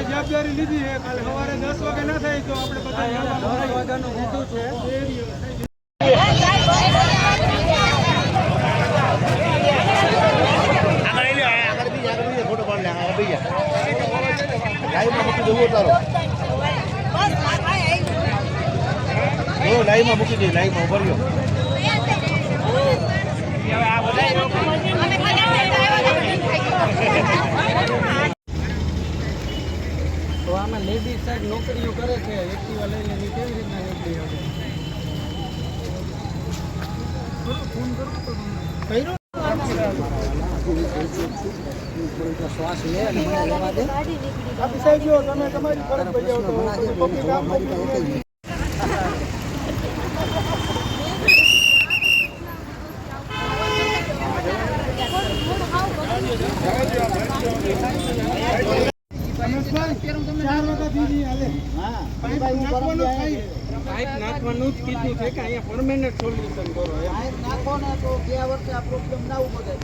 જવાબદારી લીધી છે કાલે સવારે 10 વાગે ના થાય તો આપણે બધા 9 વાગ્યાનું કીધું છે લાઈવ માં મૂકી દે લાઈવ માં ભર્યો તો આમાં લેડીઝ સાહેબ નોકરીઓ કરે છે એક્ટિવા લઈને કેવી રીતના નીકળી હવે ફોન કરો તો કર્યો શ્વાસ લે અને મને લેવા દે આપી સાહેબ જો તમે તમારી ફરજ બજાવો તો પબ્લિક કામ કરી નાખવાનું જ કીધું છે કે અહીંયા પરમેનન્ટ સોલ્યુશન કરો નાખો ને તો ગયા વર્ષે આ પ્રોબ્લેમ ના ઉભો થાય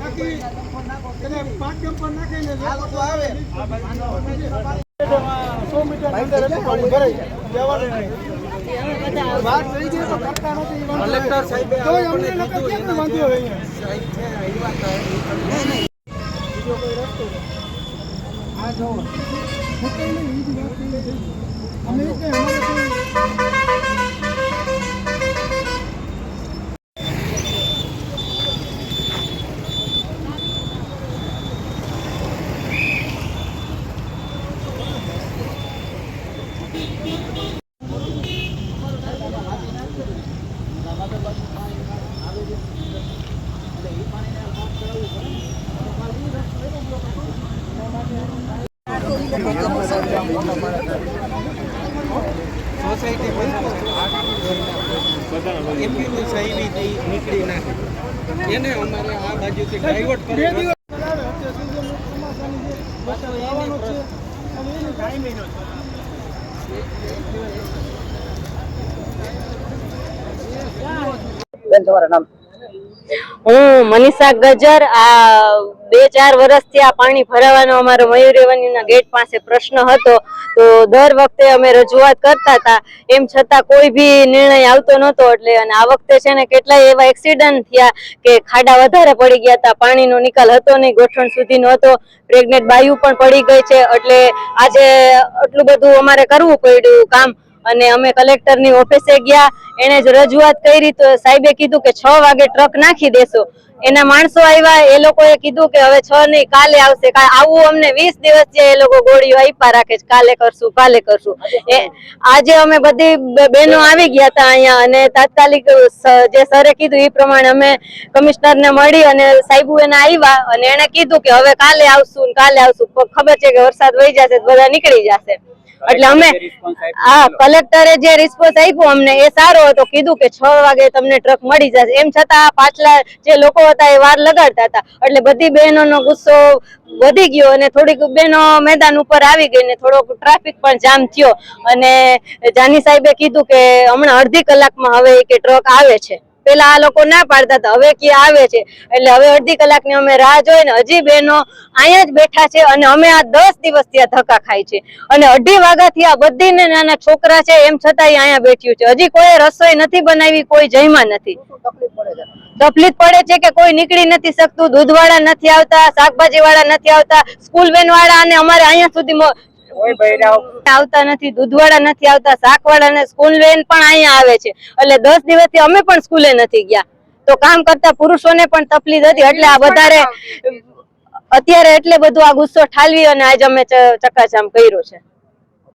5 ડમ્પર નાખીને આ લોકો આવે 100 મીટર અંદર પાણી ભરાઈ જવાને નહીં વાત થઈ ગઈ તો કરતા નથી કલેક્ટર સાહેબે તો અમને લોકો કેમ વાંધો હોય સાહેબ છે એ વાત નહીં બીજો કોઈ રસ્તો આ જો મુકેલી એ જ વાત થઈ અમે કે અમારે સોસાયટી એમ્બ્યુલન્સ આવી નીકળી નાખે એને અમારે આ બાજુથી ડાયવર્ટ કરી હું મનીષા ગજર આ 2-4 વર્ષથી આ પાણી ભરાવાનો અમારો મયુરેવનીના ગેટ પાસે પ્રશ્ન હતો તો દર વખતે અમે રજૂઆત કરતા હતા એમ છતાં કોઈ બી નિર્ણય આવતો નહોતો એટલે અને આ વખતે છે ને કેટલાય એવા એક્સિડન્ટ થયા કે ખાડા વધારે પડી ગયા હતા પાણીનો નિકાલ હતો નહીં ગોઠણ સુધીનો હતો પ્રેગ્નેન્ટ બાયુ પણ પડી ગઈ છે એટલે આજે આટલું બધું અમારે કરવું પડ્યું કામ અને અમે કલેક્ટરની ઓફિસે ગયા એને જ રજૂઆત કરી તો સાહેબે કીધું કે 6 વાગે ટ્રક નાખી દેશો એના માણસો આવ્યા એ લોકોએ કીધું કે હવે 6 નહીં કાલે આવશે આવું અમને 20 દિવસ જે એ લોકો ગોળીઓ આપ્યા રાખે છે કાલે કરશું આજે અમે બધી બહેનો આવી ગયા હતા અહીંયા અને તાત્કાલિક જે સરે કીધું એ પ્રમાણે અમે કમિશનરને મળી અને સાહેબુ એને આવ્યા અને એને કીધું કે હવે કાલે આવશું ખબર છે કે વરસાદ વહી જશે બધા નીકળી જશે એટલે અમે આ કલેક્ટરે જે રિસ્પોન્સ આપ્યો અમને એ સારો હતો કીધું કે 6 વાગે તમને ટ્રક મળી જશે એમ છતાં પાછલા જે લોકો હતા એ વાર લગાડતા હતા એટલે બધી બહેનોનો ગુસ્સો વધી ગયો અને થોડીક બહેનો મેદાન ઉપર આવી ગઈ ને થોડોક ટ્રાફિક પણ જામ થયો અને જાની સાહેબે કીધું કે હમણાં અડધી કલાકમાં હવે કે ટ્રક આવે છે પેલા આ લોકો ના પાડતા હતા હવે કે આવે છે એટલે હવે અડધી કલાકની અમે રાહ જોઈ ને હજી બહેનો અહીંયા જ બેઠા છે અને અમે આ 10 દિવસથી આ ધક્કા ખાઈ છે અને 2:30 વાગ્યાથી આ બધીને નાના છોકરા છે એમ છતાં અહીંયા બેઠ્યું છે હજી કોઈ રસોઈ નથી બનાવી કોઈ જમ્યા નથી તકલીફ પડે છે કે કોઈ નીકળી નથી શકતું દૂધવાળા નથી આવતા શાકભાજી વાળા નથી આવતા સ્કૂલ વેન વાળા અને અમારે અહીંયા સુધી આવતા નથી દૂધવાળા નથી આવતા શાકવાળા ને સ્કૂલ વેન પણ અહીંયા આવે છે એટલે 10 દિવસથી અમે પણ સ્કૂલે નથી ગયા તો કામ કરતા પુરુષોને પણ તકલીફ હતી એટલે આ વધારે અત્યારે એટલે બધું આ ગુસ્સો ઠાલવી અને આજે અમે ચક્કાજામ કર્યો છે